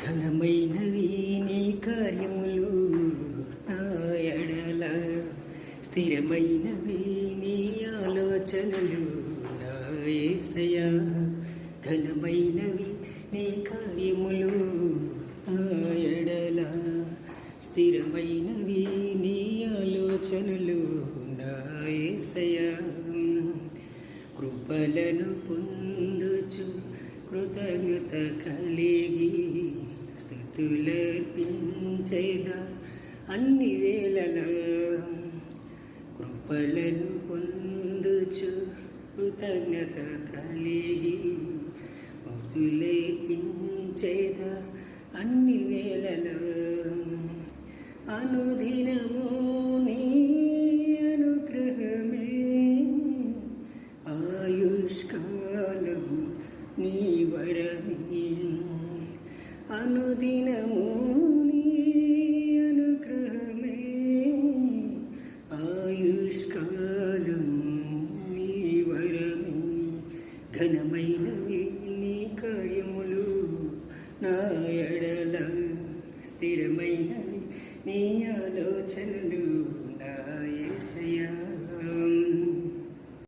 ఘనమైనవి నీ కార్యములు నా ఎడల, స్థిరమైనవి నీ ఆలోచనలు నా యేసయ్యా. ఘనమైనవి నీ కార్యములు నా ఎడల, స్థిరమైనవి నీ ఆలోచనలు నా యేసయ్యా. కృపలను పొందుచు కృతజ్ఞత కలిగి స్తుతులర్పించేదా అన్ని వేళలా. కృపలను పొందుచు కృతజ్ఞత కలిగి స్తుతులర్పించేదా అన్ని వేళలా. అనుదినము నీ అనుగ్రహమే, ఆయుష్కాలం నీ వరమే. అనుదినము నీ అనుగ్రహమే, ఆయుష్కాలం నీ వరమే. ఘనమైనవి నీ కార్యములు నా ఎడల, స్థిరమైనవి నీ ఆలోచనలు నా యేసయ్యా.